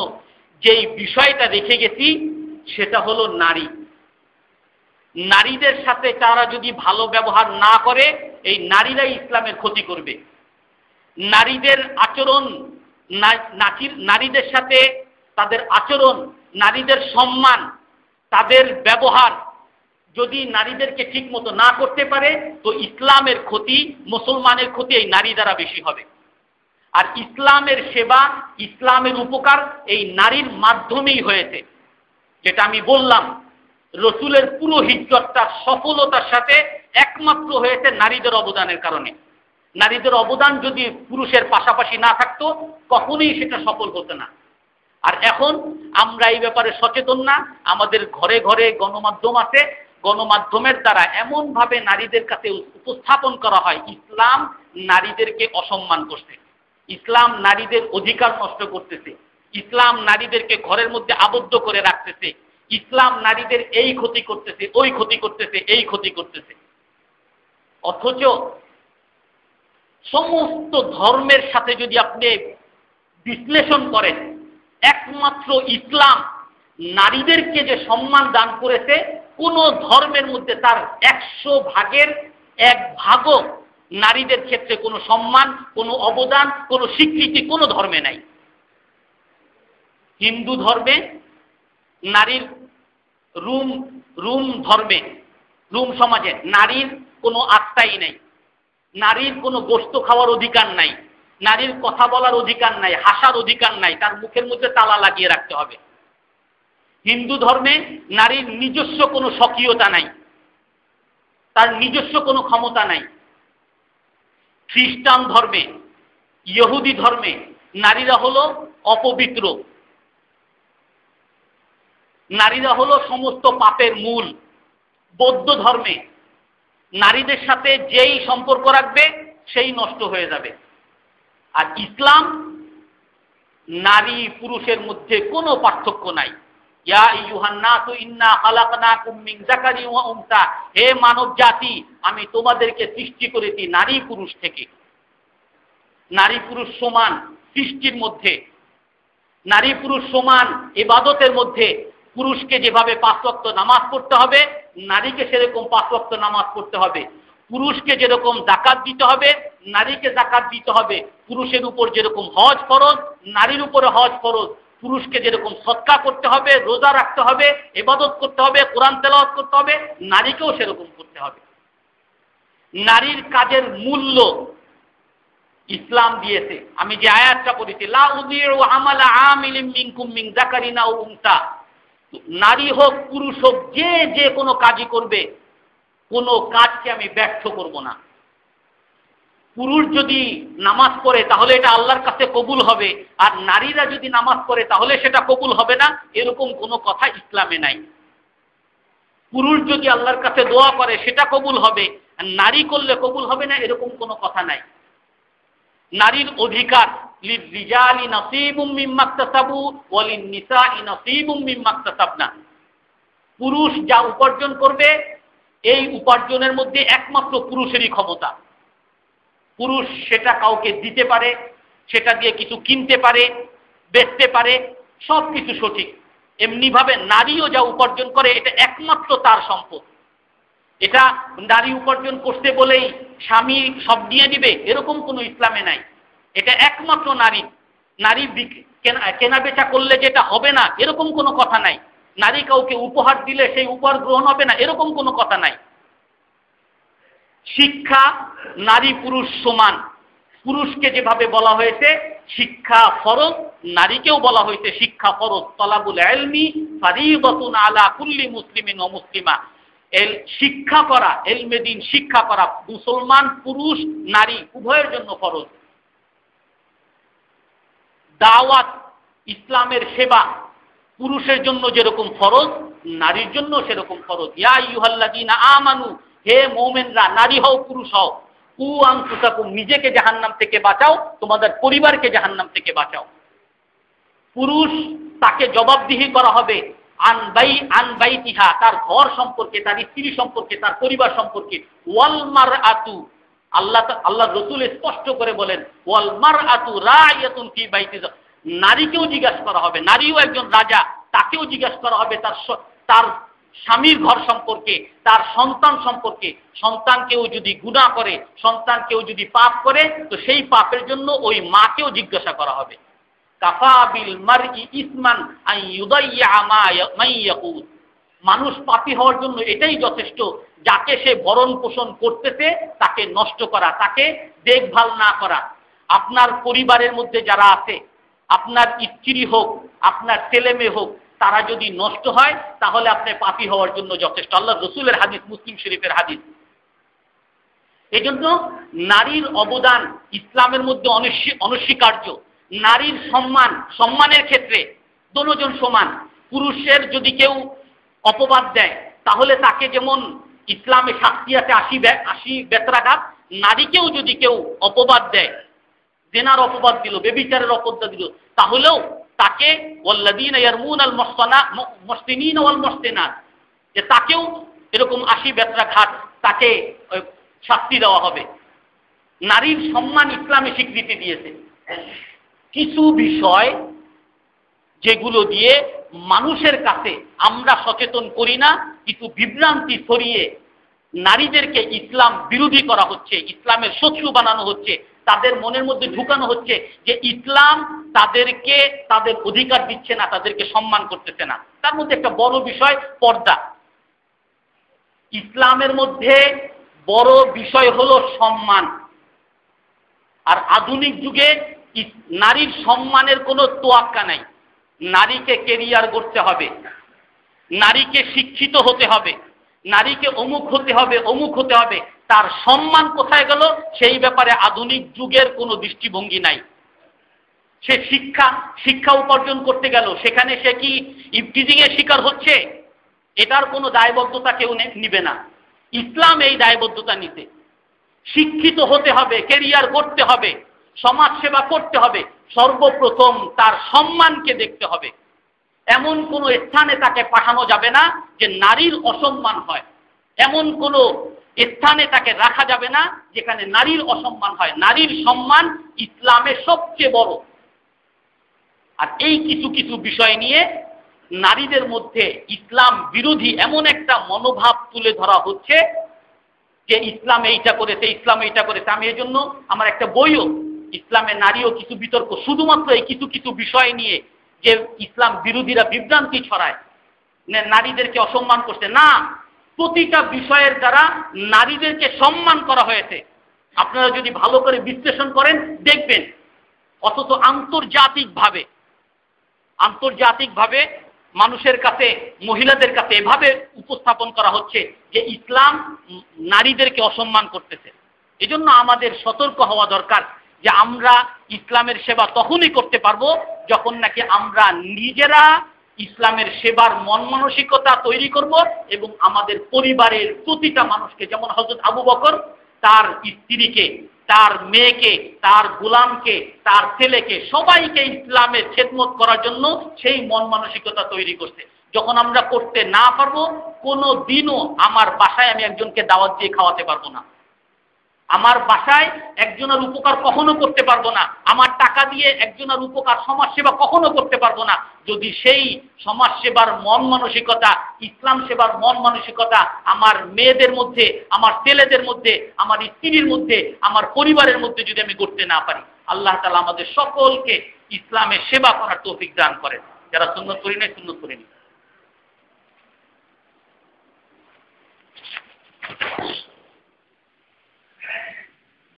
যেই বিষয়টা রেখে গেছি সেটা হলো নারী। নারীদের সাথে তারা যদি ভালো ব্যবহার না করে, এই নারীরাই ইসলামের ক্ষতি করবে। নারীদের আচরণ, নারীদের সাথে তাদের আচরণ, নারীদের সম্মান, তাদের ব্যবহার যদি নারীদেরকে ঠিক মতো না করতে পারে, তো ইসলামের ক্ষতি, মুসলমানের ক্ষতি এই নারী দ্বারা বেশি হবে। আর ইসলামের সেবা, ইসলামের উপকার এই নারীর মাধ্যমেই হয়েছে। যেটা আমি বললাম, রসুলের পুরো হিজরতটা সফলতার সাথে একমাত্র হয়েছে নারীদের অবদানের কারণে। নারীদের অবদান যদি পুরুষের পাশাপাশি না থাকতো, কখনোই সেটা সফল হতো না। আর এখন আমরা এই ব্যাপারে সচেতন না। আমাদের ঘরে ঘরে গণমাধ্যম আছে, গণমাধ্যমের দ্বারা এমনভাবে নারীদের কাছে উপস্থাপন করা হয় ইসলাম নারীদেরকে অসম্মান করছে, ইসলাম নারীদের অধিকার নষ্ট করতেছে, ইসলাম নারীদেরকে ঘরের মধ্যে আবদ্ধ করে রাখতেছে, ইসলাম নারীদের এই ক্ষতি করতেছে, ওই ক্ষতি করতেছে, এই ক্ষতি করতেছে। অথচ সমস্ত ধর্মের সাথে যদি আপনি বিশ্লেষণ করেন, একমাত্র ইসলাম নারীদেরকে যে সম্মান দান করেছে, কোন ধর্মের মধ্যে তার 100 ভাগের 1 ভাগও নারীদের ক্ষেত্রে কোনো সম্মান, কোনো অবদান, কোনো স্বীকৃতি কোনো ধর্মে নাই। হিন্দু ধর্মে নারীর, রুম সমাজে নারীর কোনো আত্মাই নাই, নারীর কোনো গোশত খাওয়ার অধিকার নাই, নারীর কথা বলার অধিকার নাই, হাসার অধিকার নাই, তার মুখের মধ্যে তালা লাগিয়ে রাখতে হবে। হিন্দু ধর্মে নারীর নিজস্ব কোনো স্বকীয়তা নাই, তার নিজস্ব কোনো ক্ষমতা নাই। খ্রিস্টান ধর্মে, ইহুদি ধর্মে নারীরা হলো অপবিত্র, নারীরা হলো সমস্ত পাপের মূল। বৌদ্ধ ধর্মে নারীদের সাথে যেই সম্পর্ক রাখবে সেই নষ্ট হয়ে যাবে। আর ইসলাম, নারী পুরুষের মধ্যে কোনো পার্থক্য নাই। ইয়া আইয়ুহান নাসু ইন্না খালাকনাকুম মিন যাকারিন ওয়া উনসা, হে মানব জাতি, আমি তোমাদেরকে সৃষ্টি করেছি নারী পুরুষ থেকে। নারী পুরুষ সমান সৃষ্টির মধ্যে, নারী পুরুষ সমান ইবাদতের মধ্যে। পুরুষকে যেভাবে 5 ওয়াক্ত নামাজ পড়তে হবে, নারীকে সেরকম 5 ওয়াক্ত নামাজ পড়তে হবে। পুরুষকে যেরকম যাকাত দিতে হবে, নারীকে যাকাত দিতে হবে। পুরুষের উপর যেরকম হজ ফরজ, নারীর উপরে হজ ফরজ। পুরুষকে যেরকম সদকা করতে হবে, রোজা রাখতে হবে, ইবাদত করতে হবে, কোরআন তেলাওয়াত করতে হবে, নারীকেও সেরকম করতে হবে। নারীর কাজের মূল্য ইসলাম দিয়েছে। আমি যে আয়াতটা পড়েছি, লা উযীউ আমালা আমিলিন মিনকুম মিন যাকারিন আও উনসা, নারী হোক পুরুষ হোক, যে যে কোনো কাজই করবে, কোনো কাজকে আমি ব্যর্থ করব না। পুরুষ যদি নামাজ পড়ে তাহলে এটা আল্লাহর কাছে কবুল হবে, আর নারীরা যদি নামাজ পড়ে তাহলে সেটা কবুল হবে না, এরকম কোনো কথা ইসলামে নাই। পুরুষ যদি আল্লাহর কাছে দোয়া করে সেটা কবুল হবে, আর নারী করলে কবুল হবে না, এরকম কোনো কথা নাই। নারীর অধিকার, লিররিজালি নাসীবুম মিম্মা ইকতাসাবু ওয়া লিন-নিসাই নাসীবুম মিম্মা ইকতাসাবনা। পুরুষ যা উপার্জন করবে, এই উপার্জনের মধ্যে একমাত্র পুরুষেরই ক্ষমতা। পুরুষ সেটা কাউকে দিতে পারে, সেটা দিয়ে কিছু কিনতে পারে, বেচতে পারে, সব কিছু সঠিক। এমনিভাবে নারীও যা উপার্জন করে এটা একমাত্র তার সম্পদ। এটা নারী উপার্জন করতে বলেই স্বামী সব নিয়ে দিবে, এরকম কোনো ইসলামে নাই। এটা একমাত্র নারী। নারী কেনা বেচা করলে যেটা হবে না, এরকম কোনো কথা নাই। নারী কাউকে উপহার দিলে সেই উপহার গ্রহণ হবে না, এরকম কোনো কথা নাই। শিক্ষা নারী পুরুষ সমান। পুরুষকে যেভাবে বলা হয়েছে শিক্ষা ফরজ, নারীকেও বলা হয়েছে শিক্ষা ফরজ। তলাবুল ইলমি ফারিদাতুন আলা কুল্লি মুসলিমিন ওয়া মুসলিমা। শিক্ষা করা, ইলমে দ্বীন শিক্ষা করা মুসলমান পুরুষ নারী উভয়ের জন্য ফরজ। দাওয়াত, ইসলামের সেবা পুরুষের জন্য যেরকম ফরজ, নারীর জন্য সেরকম ফরজ। ইয়া আইয়ুহাল্লাযীনা আমানু, হে মুমিনরা, নারী হও পুরুষ হও, কু আনফুসাকুম, নিজেকে জাহান্নাম থেকে বাঁচাও, তোমাদের পরিবারকে জাহান্নাম থেকে বাঁচাও। পুরুষ তাকে জবাবদিহি করা হবে আনবাইতিহা, তার ঘর সম্পর্কে, তার স্ত্রী সম্পর্কে, তার পরিবার সম্পর্কে। ওয়াল মারআতু, আল্লাহ রাসূল স্পষ্ট করে বলেন, ওয়াল মারআতু রাইয়াতুন ফি বাইতি, নারীকেও জিজ্ঞাসা করা হবে। নারীও একজন রাজা, তাকেও জিজ্ঞাসা করা হবে তার স্বামীর ঘর সম্পর্কে, তার সন্তান সম্পর্কে। সন্তানকেও যদি গুনাহ করে, সন্তানকেও যদি পাপ করে, তো সেই পাপের জন্য ওই মাকেও জিজ্ঞাসা করা হবে। কাফা বিল মারই ইসমান আন ইউদাইয়া মা ইয়াকুল, মানুষ পাপী হওয়ার জন্য এটাই যথেষ্ট, যাকে সে ভরণ পোষণ করতেছে তাকে নষ্ট করা, তাকে দেখভাল না করা। আপনার পরিবারের মধ্যে যারা আছে, আপনার স্ত্রী হোক, আপনার ছেলে মেয়ে হোক, তারা যদি নষ্ট হয় তাহলে আপনি পাপী হওয়ার জন্য যথেষ্ট। আল্লাহ রসুলের হাদিস, মুসলিম শরীফের হাদিস। এই জন্য নারীর অবদান ইসলামের মধ্যে অনস্বীকার্য। নারীর সম্মানের ক্ষেত্রে দুজন সমান। পুরুষের যদি কেউ অপবাদ দেয় তাহলে তাকে যেমন ইসলামে শাস্তি আছে 80 বেত্রাঘাত, নারীকেও যদি কেউ অপবাদ দেয়, জেনার অপবাদ দিল, ব্যভিচারের অপবাদ দিল, তাহলেও তাকে ওয়াল্লাযীনা ইয়ারমুনাল মুহসিনিনা ওয়াল মুহসিনাত, যে তাকেও এরকম 80 বেত্রাঘাত তাকে শাস্তি দেওয়া হবে। নারীর সম্মান ইসলামে স্বীকৃতি দিয়েছে। কিছু বিষয় যেগুলো দিয়ে মানুষের কাছে আমরা সচেতন করি না, কিছু বিভ্রান্তি ছড়িয়ে নারীদেরকে ইসলাম বিরোধী করা হচ্ছে, ইসলামের শত্রু বানানো হচ্ছে, তাদের মনের মধ্যে ঢুকানো হচ্ছে যে ইসলাম তাদেরকে তাদের অধিকার দিচ্ছে না, তাদেরকে সম্মান করতেছে না। তার মধ্যে একটা বড় বিষয় পর্দা। ইসলামের মধ্যে বড় বিষয় হলো সম্মান। আর আধুনিক যুগে নারীর সম্মানের কোনো তোয়াক্কা নাই। নারীকে কেরিয়ার করতে হবে, নারীকে শিক্ষিত হতে হবে, নারীকে অমুক হতে হবে, অমুক হতে হবে। তার সম্মান কোথায় গেল সেই ব্যাপারে আধুনিক যুগের কোনো দৃষ্টিভঙ্গি নাই। সে শিক্ষা উপার্জন করতে গেল, সেখানে সে কি ইফটিজিং এর শিকার হচ্ছে, এটার কোনো দায়বদ্ধতা কেউ নিবে না। ইসলাম এই দায়বদ্ধতা নিতে। শিক্ষিত হতে হবে, কেরিয়ার করতে হবে, সমাজ সেবা করতে হবে, সর্বপ্রথম তার সম্মানকে দেখতে হবে। এমন কোনো স্থানে তাকে পাঠানো যাবে না যে নারীর অসম্মান হয়, এমন কোনো স্থানে তাকে রাখা যাবে না যেখানে নারীর অসম্মান হয়। নারীর সম্মান ইসলামের সবচেয়ে বড়। আর এই কিছু কিছু বিষয় নিয়ে নারীদের মধ্যে ইসলাম বিরোধী এমন একটা মনোভাব তুলে ধরা হচ্ছে যে ইসলাম এইটা করেছে, ইসলাম এইটা করেছে। আমি এই জন্য আমার একটা বইও, ইসলামে নারীও কিছু বিতর্ক, শুধুমাত্র এই কিছু কিছু বিষয় নিয়ে যে ইসলাম বিরোধীরা বিভ্রান্তি ছড়ায়, নারীদেরকে অসম্মান করছে। না, প্রতিটা বিষয়ের দ্বারা নারীদেরকে সম্মান করা হয়েছে। আপনারা যদি ভালো করে বিশ্লেষণ করেন দেখবেন। অথচ আন্তর্জাতিকভাবে মানুষের কাছে, মহিলাদের কাছে এভাবে উপস্থাপন করা হচ্ছে যে ইসলাম নারীদেরকে অসম্মান করতেছে। এজন্য আমাদের সতর্ক হওয়া দরকার যে আমরা ইসলামের সেবা তখনই করতে পারবো যখন নাকি আমরা নিজেরা ইসলামের সেবার মন মানসিকতা তৈরি করব এবং আমাদের পরিবারের প্রতিটা মানুষকে, যেমন হযরত আবু বকর তার স্ত্রীকে, তার মেয়েকে, তার গোলামকে, তার ছেলেকে, সবাইকে ইসলামের খেদমত করার জন্য সেই মন মানসিকতা তৈরি করছে। যখন আমরা করতে না পারবো, কোনো দিনও আমার বাসায় আমি একজনকে দাওয়াত দিয়ে খাওয়াতে পারবো না, আমার বাসায় একজনের উপকার কখনো করতে পারবো না, আমার টাকা দিয়ে একজনের উপকার, সমাজসেবা কখনো করতে পারবো না যদি সেই সমাজসেবার মন মানসিকতা, ইসলাম সেবার মন মানসিকতা আমার মেয়েদের মধ্যে, আমার ছেলেদের মধ্যে, আমার স্ত্রীর মধ্যে, আমার পরিবারের মধ্যে যদি আমি করতে না পারি। আল্লাহ তাআলা আমাদের সকলকে ইসলামের সেবা করার তৌফিক দান করেন। যারা সুন্নত করি নাই, সুন্নত করে নিন।